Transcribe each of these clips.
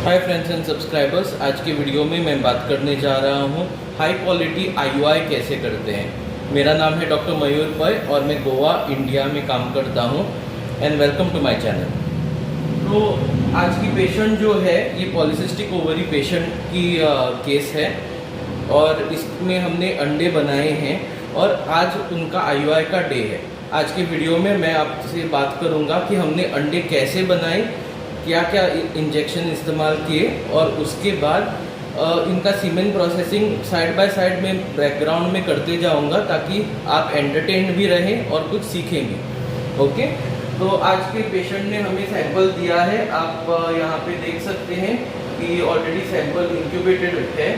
Hi friends and subscribers, आज के video में मैं बात करने जा रहा हूँ हाई क्वालिटी IUI कैसे करते हैं। मेरा नाम है डॉक्टर मयूर पै और मैं गोवा इंडिया में काम करता हूँ and welcome to my channel. तो आज की पेशेंट जो है ये पॉलीसिस्टिक ओवरी पेशेंट की केस है और इसमें हमने अंडे बनाए हैं और आज उनका IUI का डे है। आज के वीडियो में मैं आपसे बात करूँगा कि हमने अंडे कैसे बनाए, क्या क्या इंजेक्शन इस्तेमाल किए और उसके बाद इनका सीमेन प्रोसेसिंग साइड बाय साइड में बैकग्राउंड में करते जाऊंगा ताकि आप एंटरटेन्ड भी रहें और कुछ सीखेंगे। ओके, तो आज के पेशेंट ने हमें सैंपल दिया है। आप यहाँ पे देख सकते हैं कि ऑलरेडी सैंपल इंक्यूबेटेड है।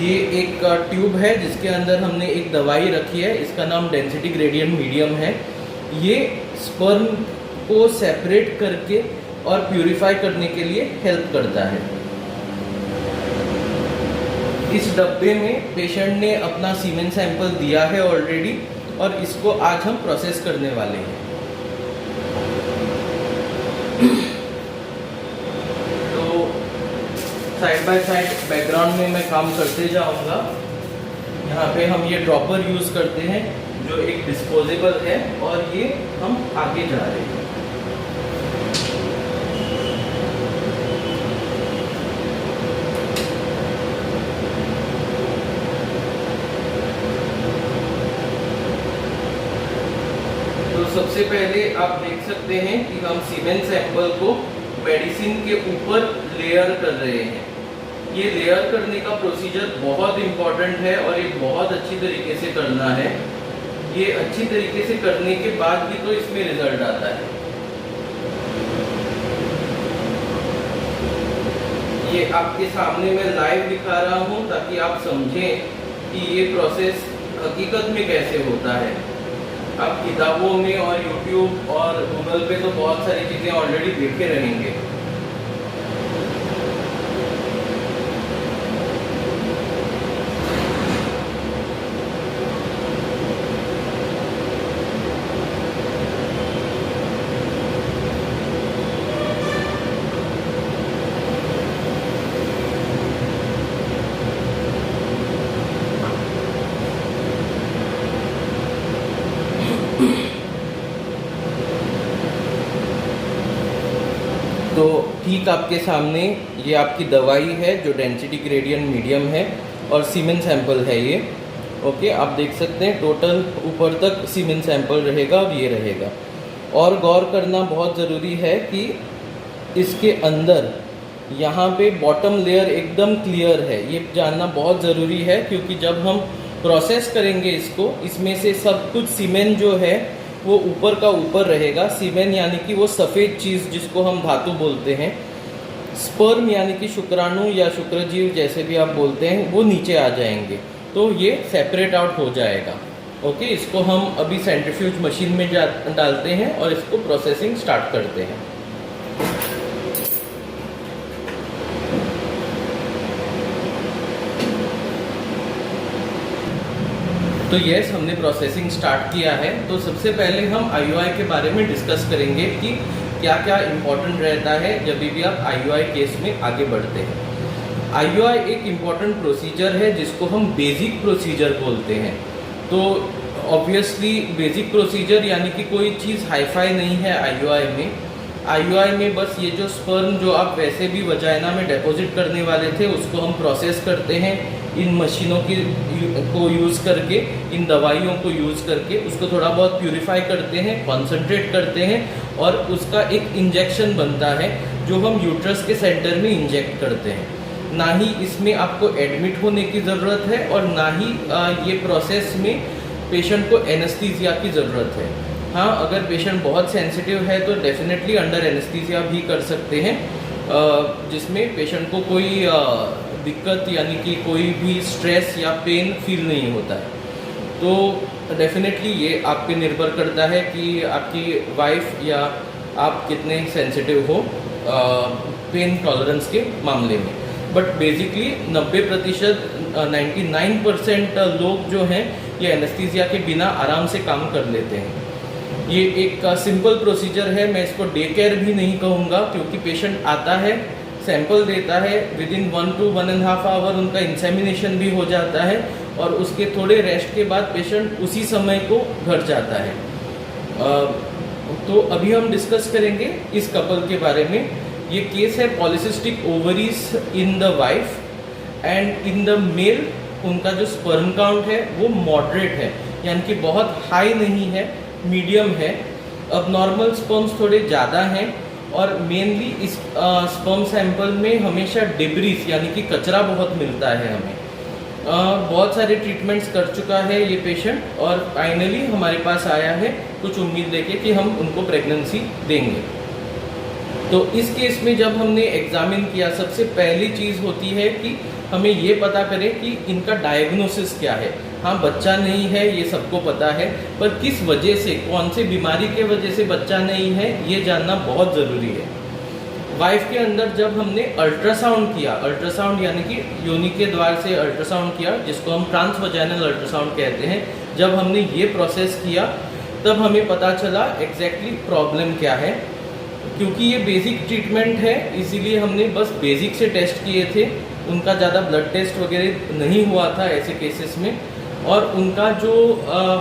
ये एक ट्यूब है जिसके अंदर हमने एक दवाई रखी है, इसका नाम डेंसिटी ग्रेडियंट मीडियम है। ये स्पर्म को सेपरेट करके और प्यूरिफाई करने के लिए हेल्प करता है। इस डब्बे में पेशेंट ने अपना सीमेन सैंपल दिया है ऑलरेडी और इसको आज हम प्रोसेस करने वाले हैं। तो साइड बाय साइड बैकग्राउंड में मैं काम करते जाऊंगा। यहाँ पे हम ये ड्रॉपर यूज करते हैं जो एक डिस्पोजेबल है और ये हम आगे जा रहे हैं। सबसे पहले आप देख सकते हैं कि हम सीमेन सैंपल को मेडिसिन के ऊपर लेयर कर रहे हैं। ये लेयर करने का प्रोसीजर बहुत इंपॉर्टेंट है और ये बहुत अच्छी तरीके से करना है। ये अच्छी तरीके से करने के बाद भी तो इसमें रिजल्ट आता है। ये आपके सामने मैं लाइव दिखा रहा हूँ ताकि आप समझें कि ये प्रोसेस हकीकत में कैसे होता है। आप किताबों में और YouTube और गूगल पे तो बहुत सारी चीज़ें ऑलरेडी देखे रहेंगे। तो ठीक आपके सामने ये आपकी दवाई है जो डेंसिटी ग्रेडियंट मीडियम है और सीमेन सैंपल है ये। ओके, आप देख सकते हैं टोटल ऊपर तक सीमेन सैंपल रहेगा और ये रहेगा। और गौर करना बहुत ज़रूरी है कि इसके अंदर यहाँ पे बॉटम लेयर एकदम क्लियर है, ये जानना बहुत ज़रूरी है क्योंकि जब हम प्रोसेस करेंगे इसको, इसमें से सब कुछ सीमेन जो है वो ऊपर का ऊपर रहेगा। सीमेन यानी कि वो सफ़ेद चीज़ जिसको हम धातु बोलते हैं। स्पर्म यानी कि शुक्राणु या शुक्रजीव जैसे भी आप बोलते हैं वो नीचे आ जाएंगे, तो ये सेपरेट आउट हो जाएगा। ओके, इसको हम अभी सेंट्रीफ्यूज मशीन में डालते हैं और इसको प्रोसेसिंग स्टार्ट करते हैं। तो यस, हमने प्रोसेसिंग स्टार्ट किया है। तो सबसे पहले हम IUI के बारे में डिस्कस करेंगे कि क्या क्या इम्पोर्टेंट रहता है जब भी आप IUI केस में आगे बढ़ते हैं। IUI एक इम्पॉर्टेंट प्रोसीजर है जिसको हम बेसिक प्रोसीजर बोलते हैं। तो ऑब्वियसली बेसिक प्रोसीजर यानी कि कोई चीज़ हाईफाई नहीं है IUI में। IUI में बस ये जो स्पर्म जो आप वैसे भी वजाइना में डिपॉजिट करने वाले थे उसको हम प्रोसेस करते हैं इन मशीनों को यूज़ करके, इन दवाइयों को यूज़ करके उसको थोड़ा बहुत प्यूरिफाई करते हैं, कॉन्सेंट्रेट करते हैं और उसका एक इंजेक्शन बनता है जो हम यूट्रस के सेंटर में इंजेक्ट करते हैं। ना ही इसमें आपको एडमिट होने की ज़रूरत है और ना ही ये प्रोसेस में पेशेंट को एनेस्थीसिया की ज़रूरत है। हाँ, अगर पेशेंट बहुत सेंसिटिव है तो डेफिनेटली अंडर एनेस्थीसिया भी कर सकते हैं जिसमें पेशेंट को कोई दिक्कत यानी कि कोई भी स्ट्रेस या पेन फील नहीं होता है। तो डेफिनेटली ये आप पे निर्भर करता है कि आपकी वाइफ या आप कितने सेंसिटिव हो पेन टॉलरेंस के मामले में। बट बेसिकली 90% 99% लोग जो हैं ये एनेस्थीसिया के बिना आराम से काम कर लेते हैं। ये एक सिंपल प्रोसीजर है, मैं इसको डे केयर भी नहीं कहूँगा क्योंकि पेशेंट आता है, सैंपल देता है, विद इन 1 to 1.5 आवर उनका इंसेमिनेशन भी हो जाता है और उसके थोड़े रेस्ट के बाद पेशेंट उसी समय को घर जाता है। तो अभी हम डिस्कस करेंगे इस कपल के बारे में। ये केस है polycystic ovaries in the wife and in the male उनका जो स्पर्म काउंट है वो मॉडरेट है, यानी कि बहुत हाई नहीं है, मीडियम है। अब नॉर्मल स्पर्म्स थोड़े ज़्यादा हैं और मेनली इस स्पर्म सैंपल में हमेशा डिब्रीज यानी कि कचरा बहुत मिलता है हमें। बहुत सारे ट्रीटमेंट्स कर चुका है ये पेशेंट और फाइनली हमारे पास आया है कुछ उम्मीद लेके कि हम उनको प्रेगनेंसी देंगे। तो इस केस में जब हमने एग्जामिन किया, सबसे पहली चीज़ होती है कि हमें ये पता करें कि इनका डायग्नोसिस क्या है। हाँ, बच्चा नहीं है ये सबको पता है, पर किस वजह से, कौन सी बीमारी के वजह से बच्चा नहीं है ये जानना बहुत ज़रूरी है। वाइफ के अंदर जब हमने अल्ट्रासाउंड किया, अल्ट्रासाउंड यानी कि योनि के द्वार से अल्ट्रासाउंड किया, जिसको हम ट्रांसवजाइनल अल्ट्रासाउंड कहते हैं, जब हमने ये प्रोसेस किया तब हमें पता चला एग्जैक्टली प्रॉब्लम क्या है। क्योंकि ये बेसिक ट्रीटमेंट है इसीलिए हमने बस बेसिक से टेस्ट किए थे, उनका ज़्यादा ब्लड टेस्ट वगैरह नहीं हुआ था ऐसे केसेस में। और उनका जो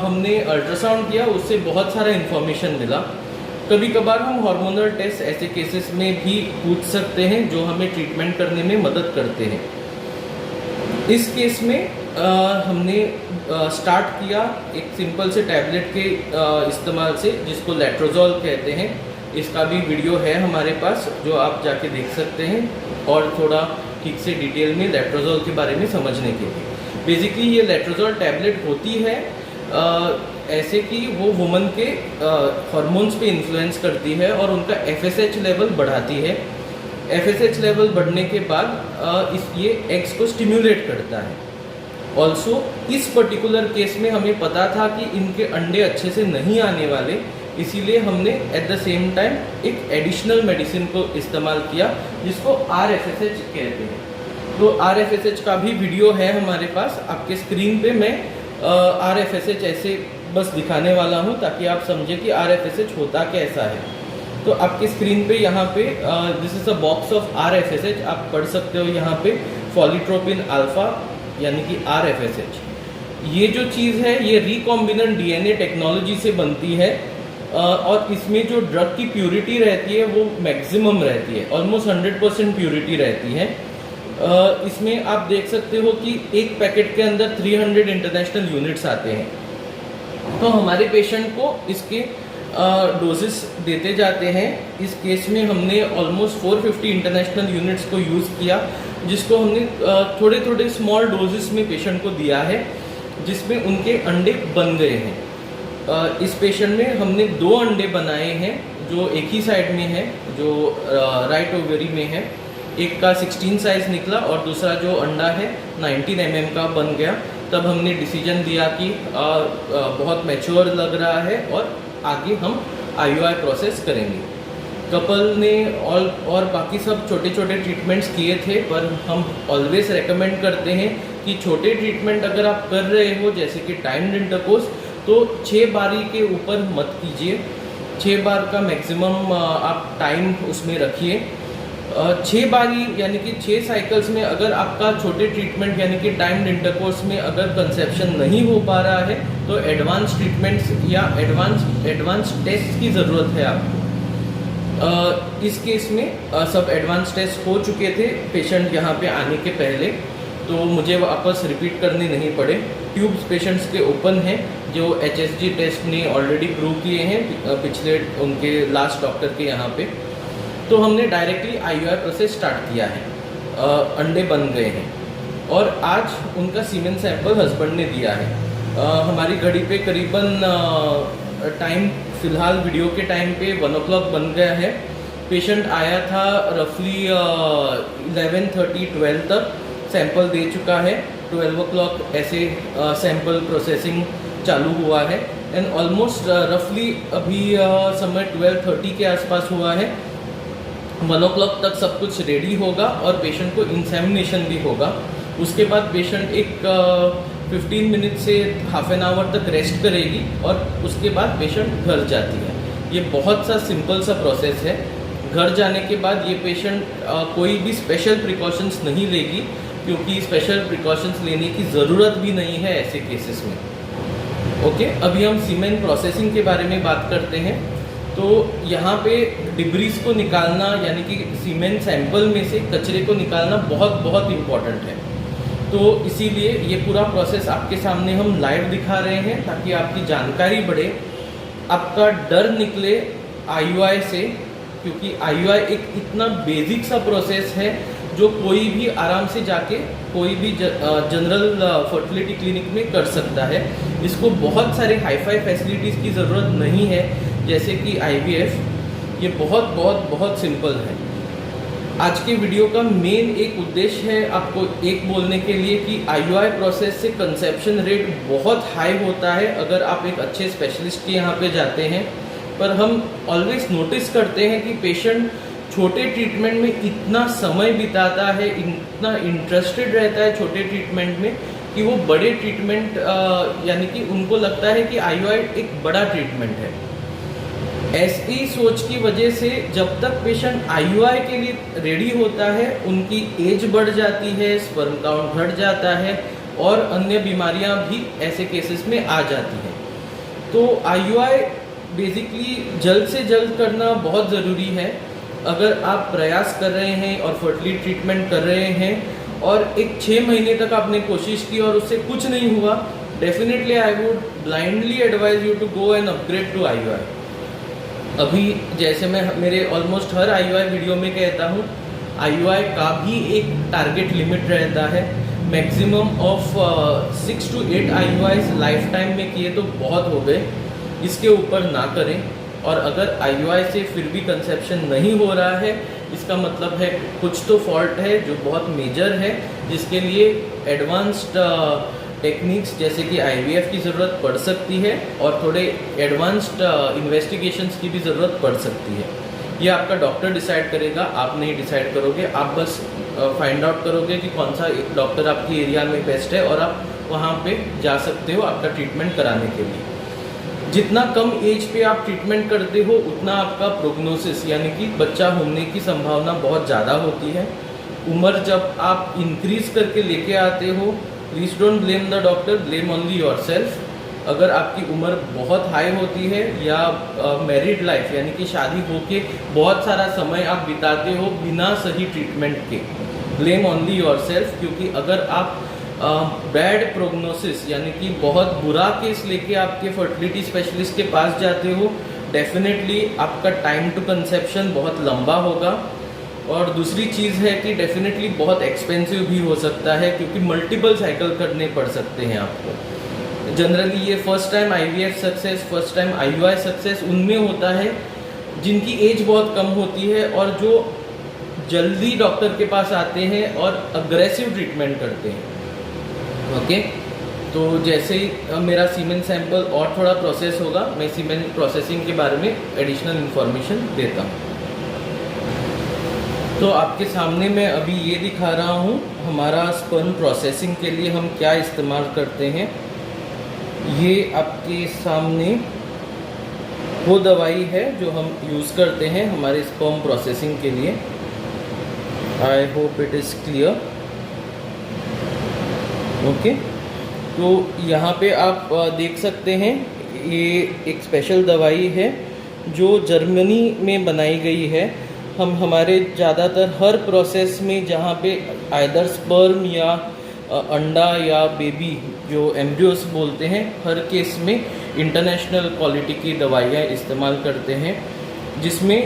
हमने अल्ट्रासाउंड किया उससे बहुत सारा इन्फॉर्मेशन मिला। कभी कभार हम हार्मोनल टेस्ट ऐसे केसेस में भी पूछ सकते हैं जो हमें ट्रीटमेंट करने में मदद करते हैं। इस केस में हमने स्टार्ट किया एक सिंपल से टैबलेट के इस्तेमाल से, जिसको लेट्रोजोल कहते हैं। इसका भी वीडियो है हमारे पास जो आप जाके देख सकते हैं और थोड़ा ठीक से डिटेल में लेट्रोजोल के बारे में समझने के लिए। बेसिकली ये लेट्रोजोल टैबलेट होती है ऐसे कि वो वुमन के हार्मोन्स पे इन्फ्लुएंस करती है और उनका FSH लेवल बढ़ाती है। FSH लेवल बढ़ने के बाद ये एग्स को स्टिम्युलेट करता है। ऑल्सो इस पर्टिकुलर केस में हमें पता था कि इनके अंडे अच्छे से नहीं आने वाले, इसीलिए हमने एट द सेम टाइम एक एडिशनल मेडिसिन को इस्तेमाल किया जिसको RFSH कहते हैं। तो RFSH का भी वीडियो है हमारे पास। आपके स्क्रीन पे मैं RFSH ऐसे बस दिखाने वाला हूँ ताकि आप समझें कि RFSH होता कैसा है। तो आपके स्क्रीन पे यहाँ पे this is a box of RFSH, आप पढ़ सकते हो यहाँ पे पॉलीट्रोपिन अल्फा यानी कि RFSH। ये जो चीज़ है ये रिकॉम्बिनेंट DNA टेक्नोलॉजी से बनती है और इसमें जो ड्रग की प्यूरिटी रहती है वो मैक्सिमम रहती है, ऑलमोस्ट 100% प्यूरिटी रहती है। इसमें आप देख सकते हो कि एक पैकेट के अंदर 300 इंटरनेशनल यूनिट्स आते हैं। तो हमारे पेशेंट को इसके डोजेस देते जाते हैं। इस केस में हमने ऑलमोस्ट 450 इंटरनेशनल यूनिट्स को यूज़ किया, जिसको हमने थोड़े थोड़े स्मॉल डोजेस में पेशेंट को दिया है, जिसमें उनके अंडे बन गए हैं। इस पेशेंट में हमने 2 अंडे बनाए हैं जो एक ही साइड में है, जो राइट ओवरी में है। एक का 16 साइज निकला और दूसरा जो अंडा है 19 mm का बन गया। तब हमने डिसीजन दिया कि बहुत मैच्योर लग रहा है और आगे हम IUI प्रोसेस करेंगे। कपल ने और बाकी सब छोटे छोटे ट्रीटमेंट्स किए थे, पर हम ऑलवेज रेकमेंड करते हैं कि छोटे ट्रीटमेंट अगर आप कर रहे हो जैसे कि टाइम्ड इंटरकोर्स, तो 6 बारी के ऊपर मत कीजिए। 6 बार का मैक्सिमम आप टाइम उसमें रखिए। 6 बारी यानी कि 6 साइकिल्स में अगर आपका छोटे ट्रीटमेंट यानी कि टाइम्ड इंटरकोर्स में अगर कंसेप्शन नहीं हो पा रहा है तो एडवांस ट्रीटमेंट्स या एडवांस टेस्ट की ज़रूरत है आपको। इस केस में सब एडवांस टेस्ट हो चुके थे पेशेंट यहाँ पे आने के पहले, तो मुझे वापस रिपीट करने नहीं पड़े। ट्यूब्स पेशेंट्स के ओपन हैं जो HSG टेस्ट ने ऑलरेडी प्रूव किए हैं पिछले उनके लास्ट डॉक्टर के यहाँ पे। तो हमने डायरेक्टली IUI प्रोसेस स्टार्ट किया है। अंडे बन गए हैं और आज उनका सीमेन सैंपल हस्बैंड ने दिया है। हमारी घड़ी पे करीबन टाइम फ़िलहाल वीडियो के टाइम पे 1 o'clock बन गया है। पेशेंट आया था रफली 11:30-12 तक, सैंपल दे चुका है। 12 o'clock ऐसे सैंपल प्रोसेसिंग चालू हुआ है एंड ऑलमोस्ट रफली अभी समय 12:30 के आसपास हुआ है। 1 o'clock तक सब कुछ रेडी होगा और पेशेंट को इंसेमिनेशन भी होगा। उसके बाद पेशेंट एक 15 मिनट से हाफ एन आवर तक रेस्ट करेगी और उसके बाद पेशेंट घर जाती है। ये बहुत सा सिंपल सा प्रोसेस है। घर जाने के बाद ये पेशेंट कोई भी स्पेशल प्रिकॉशंस नहीं लेगी, क्योंकि स्पेशल प्रिकॉशंस लेने की ज़रूरत भी नहीं है ऐसे केसेस में। ओके, अभी हम सीमेन प्रोसेसिंग के बारे में बात करते हैं। तो यहाँ पे डिब्रीज को निकालना, यानी कि सीमेन सैंपल में से कचरे को निकालना बहुत बहुत इम्पॉर्टेंट है। तो इसीलिए ये पूरा प्रोसेस आपके सामने हम लाइव दिखा रहे हैं, ताकि आपकी जानकारी बढ़े, आपका डर निकले IUI से, क्योंकि IUI एक इतना बेसिक सा प्रोसेस है जो कोई भी आराम से जाके कोई भी जनरल फर्टिलिटी क्लिनिक में कर सकता है। इसको बहुत सारे हाई-फाई फैसिलिटीज़ की ज़रूरत नहीं है, जैसे कि IVF। ये बहुत बहुत बहुत सिंपल है। आज के वीडियो का मेन एक उद्देश्य है आपको एक बोलने के लिए कि IUI प्रोसेस से कंसेप्शन रेट बहुत हाई होता है अगर आप एक अच्छे स्पेशलिस्ट के यहाँ पे जाते हैं। पर हम ऑलवेज नोटिस करते हैं कि पेशेंट छोटे ट्रीटमेंट में इतना समय बिताता है, इतना इंटरेस्टेड रहता है छोटे ट्रीटमेंट में, कि वो बड़े ट्रीटमेंट यानी कि उनको लगता है कि IUI एक बड़ा ट्रीटमेंट है। ऐसी सोच की वजह से जब तक पेशेंट IUI के लिए रेडी होता है, उनकी एज बढ़ जाती है, स्पर्म काउंट घट जाता है और अन्य बीमारियां भी ऐसे केसेस में आ जाती हैं। तो IUI बेसिकली जल्द से जल्द करना बहुत ज़रूरी है। अगर आप प्रयास कर रहे हैं और फर्टिलिटी ट्रीटमेंट कर रहे हैं और एक 6 महीने तक आपने कोशिश की और उससे कुछ नहीं हुआ, definitely I would blindly advise you to go and upgrade to IUI। अभी जैसे मैं मेरे ऑलमोस्ट हर IUI वीडियो में कहता हूँ, IUI का भी एक टारगेट लिमिट रहता है। Maximum of 6 to 8 IUIs life time में किए तो बहुत हो गए, इसके ऊपर ना करें। और अगर IUI से फिर भी कंसेप्शन नहीं हो रहा है, इसका मतलब है कुछ तो फॉल्ट है जो बहुत मेजर है, जिसके लिए एडवांस्ड टेक्निक्स जैसे कि IVF की ज़रूरत पड़ सकती है और थोड़े एडवांस्ड इन्वेस्टिगेशंस की भी ज़रूरत पड़ सकती है। ये आपका डॉक्टर डिसाइड करेगा, आप नहीं डिसाइड करोगे। आप बस फाइंड आउट करोगे कि कौन सा डॉक्टर आपकी एरिया में बेस्ट है और आप वहाँ पे जा सकते हो आपका ट्रीटमेंट कराने के लिए। जितना कम एज पे आप ट्रीटमेंट करते हो, उतना आपका प्रोग्नोसिस यानी कि बच्चा होने की संभावना बहुत ज़्यादा होती है। उम्र जब आप इंक्रीज करके लेके आते हो, please don't blame the doctor, blame only yourself. अगर आपकी उम्र बहुत हाई होती है या मैरिड लाइफ यानी कि शादी होके बहुत सारा समय आप बिताते हो बिना सही ट्रीटमेंट के, ब्लेम ओनली योरसेल्फ। क्योंकि अगर आप बैड प्रोग्नोसिस यानी कि बहुत बुरा केस लेके आपके फर्टिलिटी स्पेशलिस्ट के पास जाते हो, डेफिनेटली आपका टाइम टू कंसेप्शन बहुत लंबा होगा। और दूसरी चीज़ है कि डेफिनेटली बहुत एक्सपेंसिव भी हो सकता है, क्योंकि मल्टीपल साइकिल करने पड़ सकते हैं आपको। जनरली ये first time IVF success, first time IUI success उनमें होता है जिनकी एज बहुत कम होती है और जो जल्दी डॉक्टर के पास आते हैं और अग्रेसिव ट्रीटमेंट करते हैं। ओके, तो जैसे ही मेरा सीमेन सैंपल और थोड़ा प्रोसेस होगा, मैं सीमेन प्रोसेसिंग के बारे में एडिशनल इन्फॉर्मेशन देता हूँ। तो आपके सामने मैं अभी ये दिखा रहा हूँ हमारा स्पर्म प्रोसेसिंग के लिए हम क्या इस्तेमाल करते हैं। ये आपके सामने वो दवाई है जो हम यूज़ करते हैं हमारे स्पर्म प्रोसेसिंग के लिए। I hope it is clear. Okay, तो यहाँ पे आप देख सकते हैं ये एक स्पेशल दवाई है जो जर्मनी में बनाई गई है। हम हमारे ज़्यादातर हर प्रोसेस में जहाँ पे आइदर स्पर्म या अंडा या बेबी जो एम्ब्रियोस बोलते हैं, हर केस में इंटरनेशनल क्वालिटी की दवाइयाँ इस्तेमाल करते हैं, जिसमें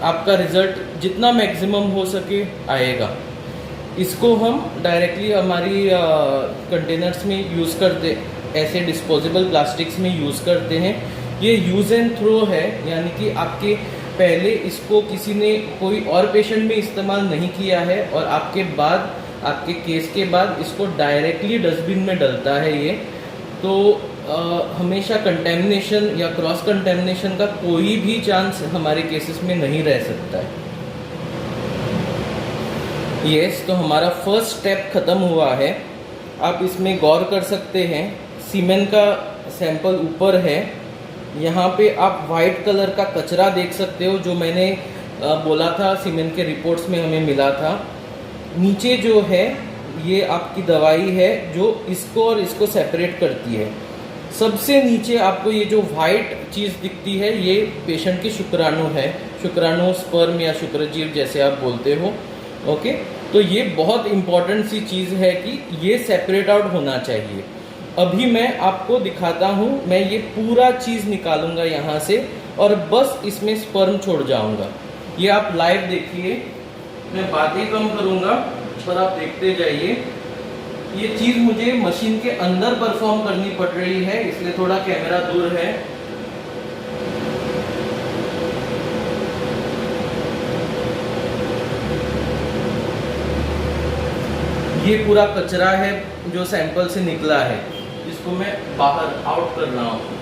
आपका रिज़ल्ट जितना मैक्सिमम हो सके आएगा। इसको हम डायरेक्टली हमारी कंटेनर्स में यूज़ करते, ऐसे डिस्पोजेबल प्लास्टिक्स में यूज़ करते हैं। ये यूज़ एंड थ्रो है, यानी कि आपके पहले इसको किसी ने कोई और पेशेंट में इस्तेमाल नहीं किया है और आपके बाद, आपके केस के बाद इसको डायरेक्टली डस्टबिन में डलता है ये। तो हमेशा कंटेमिनेशन या क्रॉस कंटेमिनेशन का कोई भी चांस हमारे केसेस में नहीं रह सकता है। यस, तो हमारा फर्स्ट स्टेप ख़त्म हुआ है। आप इसमें गौर कर सकते हैं, सीमेन का सैंपल ऊपर है। यहाँ पे आप वाइट कलर का कचरा देख सकते हो जो मैंने बोला था, सीमेन के रिपोर्ट्स में हमें मिला था। नीचे जो है ये आपकी दवाई है जो इसको और इसको सेपरेट करती है। सबसे नीचे आपको ये जो वाइट चीज़ दिखती है ये पेशेंट के शुक्राणु है, शुक्राणु स्पर्म या शुक्रजीव जैसे आप बोलते हो। ओके, तो ये बहुत इम्पॉर्टेंट सी चीज़ है कि ये सेपरेट आउट होना चाहिए। अभी मैं आपको दिखाता हूँ, मैं ये पूरा चीज़ निकालूंगा यहाँ से और बस इसमें स्पर्म छोड़ जाऊंगा। ये आप लाइव देखिए, मैं बातें कम करूँगा पर आप देखते जाइए। ये चीज़ मुझे मशीन के अंदर परफॉर्म करनी पड़ रही है, इसलिए थोड़ा कैमरा दूर है। ये पूरा कचरा है जो सैंपल से निकला है, जिसको मैं बाहर आउट कर रहा हूँ।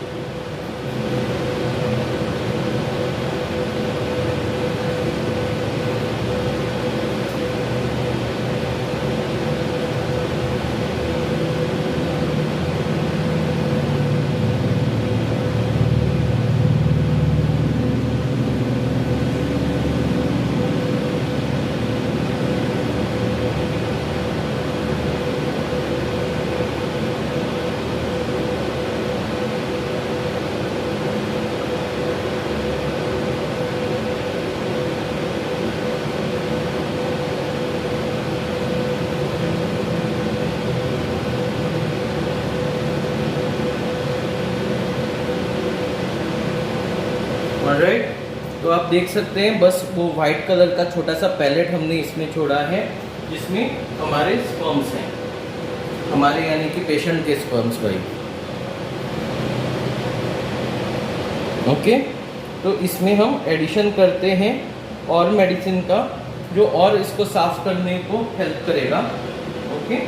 ऑलराइट, तो आप देख सकते हैं बस वो वाइट कलर का छोटा सा पैलेट हमने इसमें छोड़ा है, जिसमें हमारे स्पर्म्स हैं, हमारे यानी कि पेशेंट के स्पर्म्स भाई। ओके, तो इसमें हम एडिशन करते हैं और मेडिसिन का जो और इसको साफ करने को हेल्प करेगा। ओके,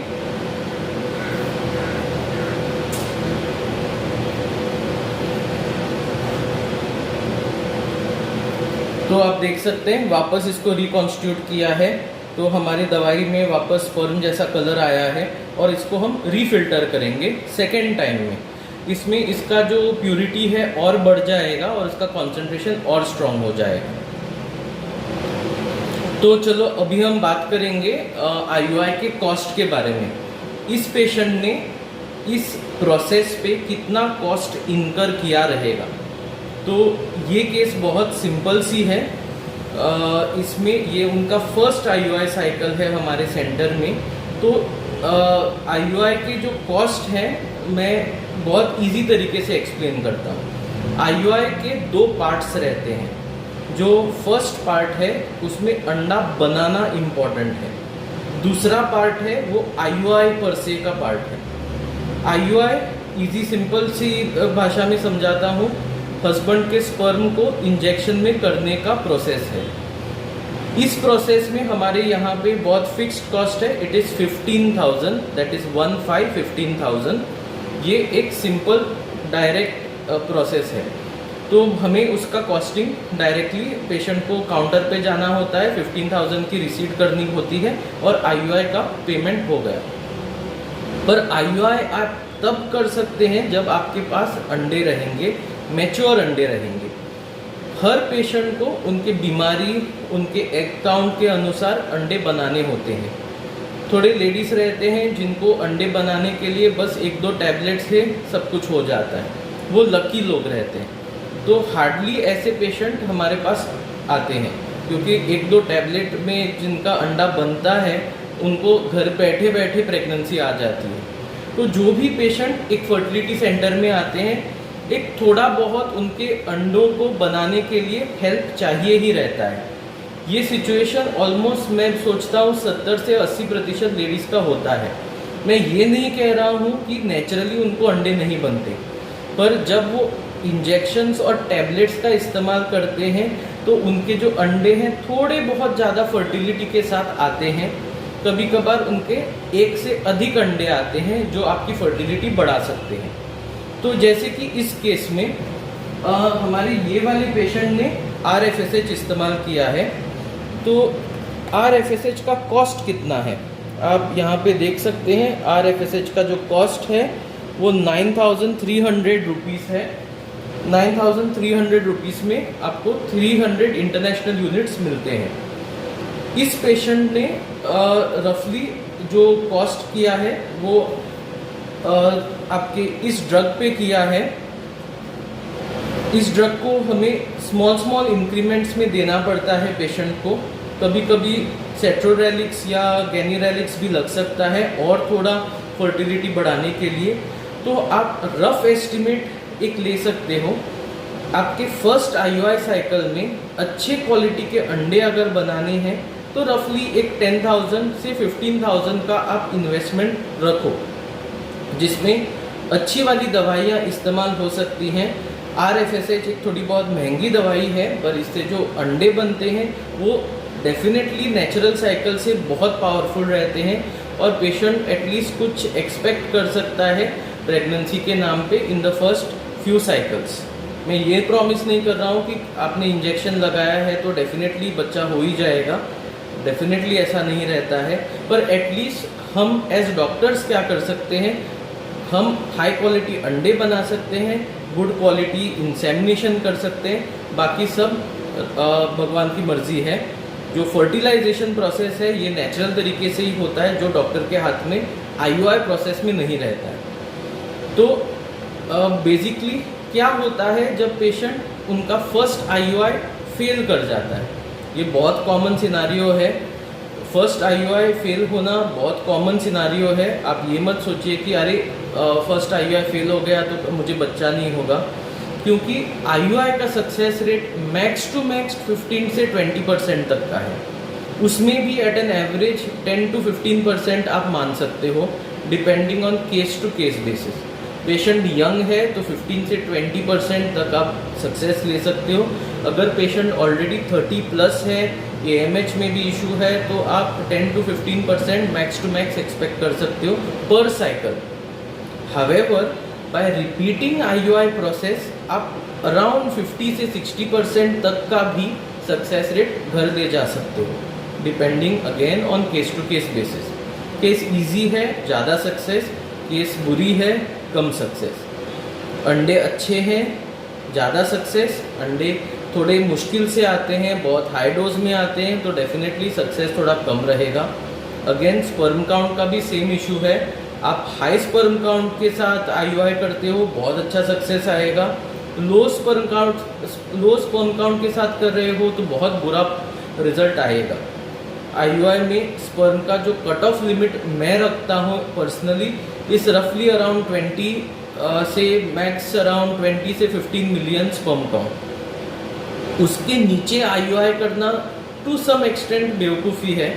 तो आप देख सकते हैं वापस इसको रिकॉन्स्टिट्यूट किया है, तो हमारी दवाई में वापस स्पर्म जैसा कलर आया है और इसको हम रीफिल्टर करेंगे सेकेंड टाइम में। इसमें इसका जो प्यूरिटी है और बढ़ जाएगा और इसका कॉन्सेंट्रेशन और स्ट्रॉन्ग हो जाएगा। तो चलो अभी हम बात करेंगे IUI के कॉस्ट के बारे में। इस पेशेंट ने इस प्रोसेस पे कितना कॉस्ट इनकर किया रहेगा। तो ये केस बहुत सिंपल सी है। इसमें ये उनका फर्स्ट IUI साइकिल है हमारे सेंटर में। तो IUI के जो कॉस्ट है मैं बहुत इजी तरीके से एक्सप्लेन करता हूँ। IUI के दो पार्ट्स रहते हैं। जो फर्स्ट पार्ट है उसमें अंडा बनाना इम्पॉर्टेंट है, दूसरा पार्ट है वो IUI पर से का पार्ट है। IUI इजी सिंपल सी भाषा में समझाता हूँ, हस्बैंड के स्पर्म को इंजेक्शन में करने का प्रोसेस है। इस प्रोसेस में हमारे यहाँ पे बहुत फिक्स्ड कॉस्ट है, इट इज़ 15,000, दैट इज़ 15,000। ये एक सिंपल डायरेक्ट प्रोसेस है, तो हमें उसका कॉस्टिंग डायरेक्टली पेशेंट को काउंटर पे जाना होता है, 15,000 की रिसीट करनी होती है और IUI का पेमेंट हो गया। पर IUI आप तब कर सकते हैं जब आपके पास अंडे रहेंगे, मैच्योर अंडे रहेंगे। हर पेशेंट को उनके बीमारी, उनके एग काउंट के अनुसार अंडे बनाने होते हैं। थोड़े लेडीज़ रहते हैं जिनको अंडे बनाने के लिए बस 1-2 टैबलेट से सब कुछ हो जाता है, वो लकी लोग रहते हैं। तो हार्डली ऐसे पेशेंट हमारे पास आते हैं, क्योंकि 1-2 टैबलेट में जिनका अंडा बनता है उनको घर बैठे बैठे प्रेगनेंसी आ जाती है। तो जो भी पेशेंट एक फर्टिलिटी सेंटर में आते हैं, एक थोड़ा बहुत उनके अंडों को बनाने के लिए हेल्प चाहिए ही रहता है। ये सिचुएशन ऑलमोस्ट मैं सोचता हूँ 70 से 80% लेडीज़ का होता है। मैं ये नहीं कह रहा हूँ कि नेचुरली उनको अंडे नहीं बनते, पर जब वो इंजेक्शन्स और टैबलेट्स का इस्तेमाल करते हैं तो उनके जो अंडे हैं थोड़े बहुत ज़्यादा फर्टिलिटी के साथ आते हैं। कभी कभार उनके 1 से अधिक अंडे आते हैं जो आपकी फर्टिलिटी बढ़ा सकते हैं। तो जैसे कि इस केस में हमारे ये वाले पेशेंट ने RFSH इस्तेमाल किया है। तो RFSH का कॉस्ट कितना है आप यहाँ पे देख सकते हैं। RFSH का जो कॉस्ट है वो 9,300 रुपीज़ है। 9,300 रुपीज़ में आपको 300 इंटरनेशनल यूनिट्स मिलते हैं। इस पेशेंट ने रफली जो कॉस्ट किया है वो आपके इस ड्रग पे किया है। इस ड्रग को हमें स्मॉल इंक्रीमेंट्स में देना पड़ता है पेशेंट को। कभी कभी सेट्रोरेलिक्स या गैनीरेलिक्स भी लग सकता है और थोड़ा फर्टिलिटी बढ़ाने के लिए। तो आप रफ एस्टिमेट एक ले सकते हो। आपके फर्स्ट IUI साइकिल में अच्छे क्वालिटी के अंडे अगर बनाने हैं तो रफली एक 10,000 से 15,000 का आप इन्वेस्टमेंट रखो, जिसमें अच्छी वाली दवाइयाँ इस्तेमाल हो सकती हैं। RFSH एक थोड़ी बहुत महंगी दवाई है, पर इससे जो अंडे बनते हैं वो डेफिनेटली नेचुरल साइकिल से बहुत पावरफुल रहते हैं और पेशेंट एटलीस्ट कुछ एक्सपेक्ट कर सकता है प्रेगनेंसी के नाम पे in the first few cycles. मैं ये प्रॉमिस नहीं कर रहा हूँ कि आपने इंजेक्शन लगाया है तो डेफिनेटली बच्चा हो ही जाएगा, डेफिनेटली ऐसा नहीं रहता है। पर एटलीस्ट हम एज डॉक्टर्स क्या कर सकते हैं, हम हाई क्वालिटी अंडे बना सकते हैं, गुड क्वालिटी इंसेमिनेशन कर सकते हैं। बाकी सब भगवान की मर्जी है। जो फर्टिलाइजेशन प्रोसेस है ये नेचुरल तरीके से ही होता है, जो डॉक्टर के हाथ में IUI प्रोसेस में नहीं रहता है। तो बेसिकली क्या होता है जब पेशेंट उनका फर्स्ट IUI फेल कर जाता है, ये बहुत कॉमन सिनारियो है। फर्स्ट IUI फेल होना बहुत कॉमन सिनारियो है। आप ये मत सोचिए कि अरे फर्स्ट IUI फेल हो गया तो मुझे बच्चा नहीं होगा, क्योंकि IUI का success rate max to max 15 से 20% तक का है। उसमें भी एट एन एवरेज 10 to 15% आप मान सकते हो, depending on case to case basis. Patient young है तो 15 से 20% तक आप सक्सेस ले सकते हो। अगर पेशेंट ऑलरेडी 30+ है, AMH में भी इशू है, तो आप 10 to 15% max to max expect कर सकते हो per cycle. However by repeating IUI process आप अराउंड 50 से 60% तक का भी सक्सेस रेट घर ले जा सकते हो, depending again on case to case basis. Case easy है ज़्यादा सक्सेस, केस बुरी है कम सक्सेस। अंडे अच्छे हैं ज़्यादा सक्सेस, अंडे थोड़े मुश्किल से आते हैं, बहुत हाई डोज में आते हैं तो डेफिनेटली सक्सेस थोड़ा कम रहेगा। अगेन स्पर्म काउंट का भी सेम इशू है। आप हाई स्पर्म काउंट के साथ IUI करते हो बहुत अच्छा सक्सेस आएगा। लो स्पर्म काउंट के साथ कर रहे हो तो बहुत बुरा रिजल्ट आएगा। IUI में स्पर्म का जो कट ऑफ लिमिट मैं रखता हूँ पर्सनली इस रफली अराउंड 20 से मैक्स अराउंड 20 से 15 मिलियन स्पर्म काउंट। उसके नीचे IUI करना टू सम एक्सटेंट बेवकूफ़ी है।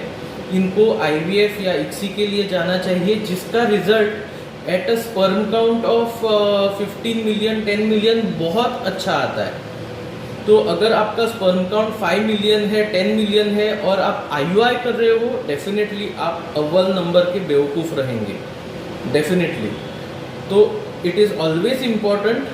इनको IVF या ICSI के लिए जाना चाहिए, जिसका result at a sperm count of 15 million 10 million बहुत अच्छा आता है। तो अगर आपका स्पर्म काउंट 5 मिलियन है 10 मिलियन है और आप IUI कर रहे हो, डेफिनेटली आप अव्वल नंबर के बेवकूफ़ रहेंगे, डेफिनेटली। तो it is always important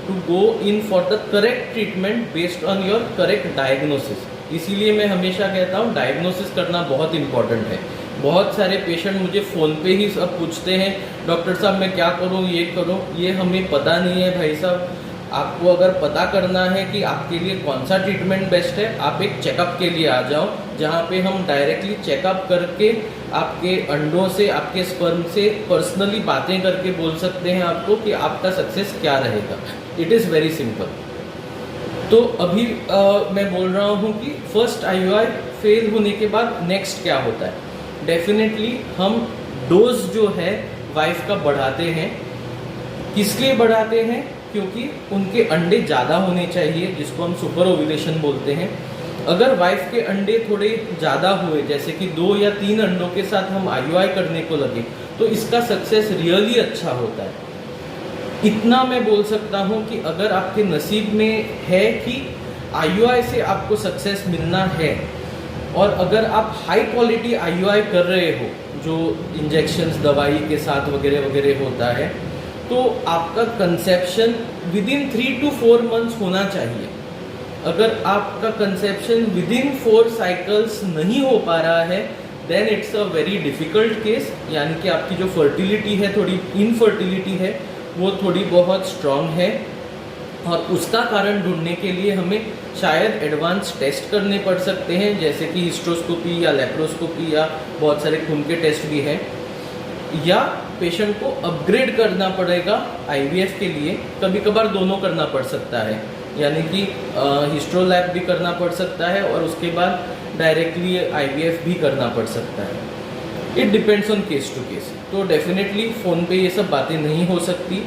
to go in for the correct treatment based on your correct diagnosis. इसीलिए मैं हमेशा कहता हूँ डायग्नोसिस करना बहुत इंपॉर्टेंट है। बहुत सारे पेशेंट मुझे फ़ोन पे ही सब पूछते हैं, डॉक्टर साहब मैं क्या करूँ, ये करूँ, ये हमें पता नहीं है भाई साहब। आपको अगर पता करना है कि आपके लिए कौन सा ट्रीटमेंट बेस्ट है, आप एक चेकअप के लिए आ जाओ, जहाँ पे हम डायरेक्टली चेकअप करके आपके अंडों से, आपके स्पर्म से पर्सनली बातें करके बोल सकते हैं आपको कि आपका सक्सेस क्या रहेगा। It is very simple. तो अभी मैं बोल रहा हूँ कि फर्स्ट IUI फेल होने के बाद नेक्स्ट क्या होता है। डेफिनेटली हम डोज जो है वाइफ का बढ़ाते हैं। किस लिए बढ़ाते हैं? क्योंकि उनके अंडे ज़्यादा होने चाहिए, जिसको हम सुपर ओव्यूलेशन बोलते हैं। अगर वाइफ के अंडे थोड़े ज़्यादा हुए, जैसे कि 2 या 3 अंडों के साथ हम IUI करने को लगे, तो इसका सक्सेस रियली अच्छा होता है। इतना मैं बोल सकता हूँ कि अगर आपके नसीब में है कि IUI से आपको सक्सेस मिलना है, और अगर आप हाई क्वालिटी IUI कर रहे हो, जो इंजेक्शंस दवाई के साथ वगैरह वगैरह होता है, तो आपका कंसेप्शन विदिन 3 to 4 मंथ्स होना चाहिए। अगर आपका कंसेप्शन विदिन 4 साइकिल्स नहीं हो पा रहा है, then it's a very difficult case, यानी कि आपकी जो फर्टिलिटी है, थोड़ी इनफर्टिलिटी है, वो थोड़ी बहुत स्ट्रॉन्ग है। और उसका कारण ढूंढने के लिए हमें शायद एडवांस टेस्ट करने पड़ सकते हैं, जैसे कि हिस्ट्रोस्कोपी या लेप्रोस्कोपी या बहुत सारे खून के टेस्ट भी हैं, या पेशेंट को अपग्रेड करना पड़ेगा आईवीएफ के लिए। कभी कभार दोनों करना पड़ सकता है, यानी कि हिस्ट्रो लैब भी करना पड़ सकता है और उसके बाद डायरेक्टली आईवीएफ भी करना पड़ सकता है। It depends on case to case. तो डेफिनेटली फ़ोन पे ये सब बातें नहीं हो सकती।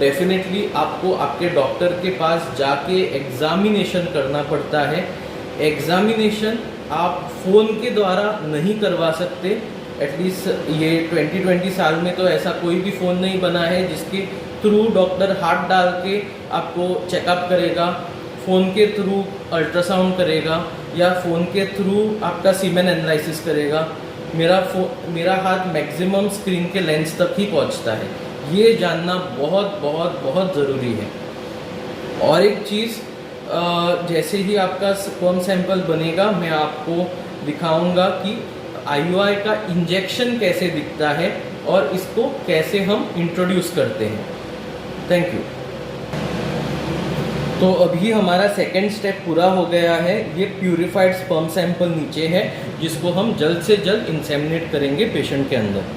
डेफिनेटली आपको आपके डॉक्टर के पास जाके एग्ज़ामिनेशन करना पड़ता है। एग्ज़ामिनेशन आप फ़ोन के द्वारा नहीं करवा सकते। एटलीस्ट ये 2020 साल में तो ऐसा कोई भी फ़ोन नहीं बना है जिसके थ्रू डॉक्टर हाथ डाल के आपको चेकअप करेगा, फ़ोन के थ्रू अल्ट्रासाउंड करेगा या फ़ोन के थ्रू आपका सीमेन एनालिसिस करेगा। मेरा हाथ मैक्सिमम स्क्रीन के लेंस तक ही पहुंचता है। ये जानना बहुत बहुत बहुत ज़रूरी है। और एक चीज़, जैसे ही आपका स्पर्म सैंपल बनेगा मैं आपको दिखाऊंगा कि आईयूआई का इंजेक्शन कैसे दिखता है और इसको कैसे हम इंट्रोड्यूस करते हैं। Thank you. तो अभी हमारा सेकेंड स्टेप पूरा हो गया है। ये प्यूरिफाइड स्पर्म सैंपल नीचे है जिसको हम जल्द से जल्द इंसेमिनेट करेंगे पेशेंट के अंदर।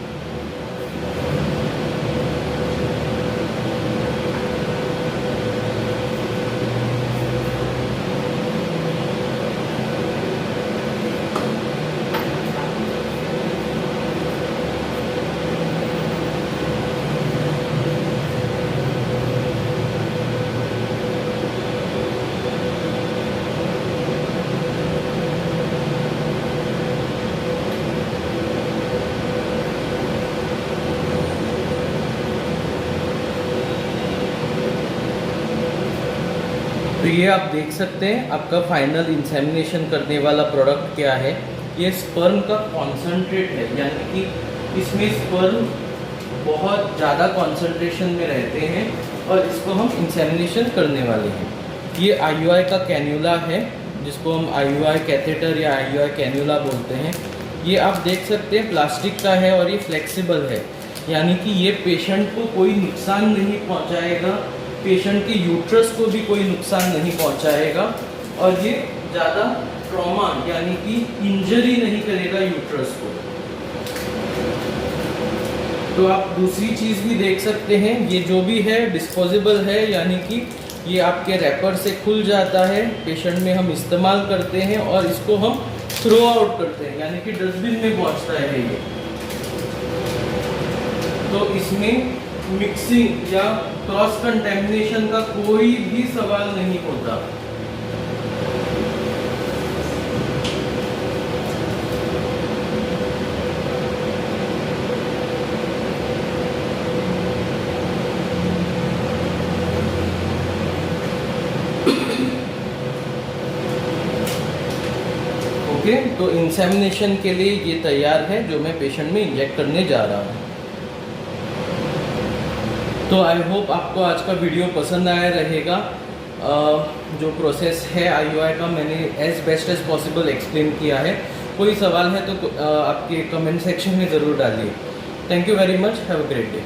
तो ये आप देख सकते हैं आपका फाइनल इंसेमिनेशन करने वाला प्रोडक्ट क्या है। ये स्पर्म का कॉन्सेंट्रेट है, यानी कि इसमें स्पर्म बहुत ज़्यादा कॉन्सेंट्रेशन में रहते हैं और इसको हम इंसेमिनेशन करने वाले हैं। ये आईयूआई का कैन्यूला है जिसको हम आईयूआई कैथेटर या आईयूआई कैन्यूला बोलते हैं। ये आप देख सकते हैं प्लास्टिक का है और ये फ्लेक्सिबल है, यानी कि ये पेशेंट को कोई नुकसान नहीं पहुंचाएगा, पेशेंट के यूट्रस को भी कोई नुकसान नहीं पहुंचाएगा और ये ज़्यादा ट्रॉमा यानी कि इंजरी नहीं करेगा यूट्रस को। तो आप दूसरी चीज़ भी देख सकते हैं, ये जो भी है डिस्पोजेबल है, यानी कि ये आपके रैपर से खुल जाता है, पेशेंट में हम इस्तेमाल करते हैं और इसको हम थ्रो आउट करते हैं, यानी कि डस्टबिन में पहुंचता है ये। तो इसमें मिक्सिंग या क्रॉस कंटेमिनेशन का कोई भी सवाल नहीं होता। ओके, तो इंसेमिनेशन के लिए ये तैयार है जो मैं पेशेंट में इंजेक्ट करने जा रहा हूँ। तो आई होप आपको आज का वीडियो पसंद आया रहेगा। जो प्रोसेस है आईयूआई का मैंने as best as possible explain किया है। कोई सवाल है तो आपके कमेंट सेक्शन में ज़रूर डालिए। Thank you very much, have a great day.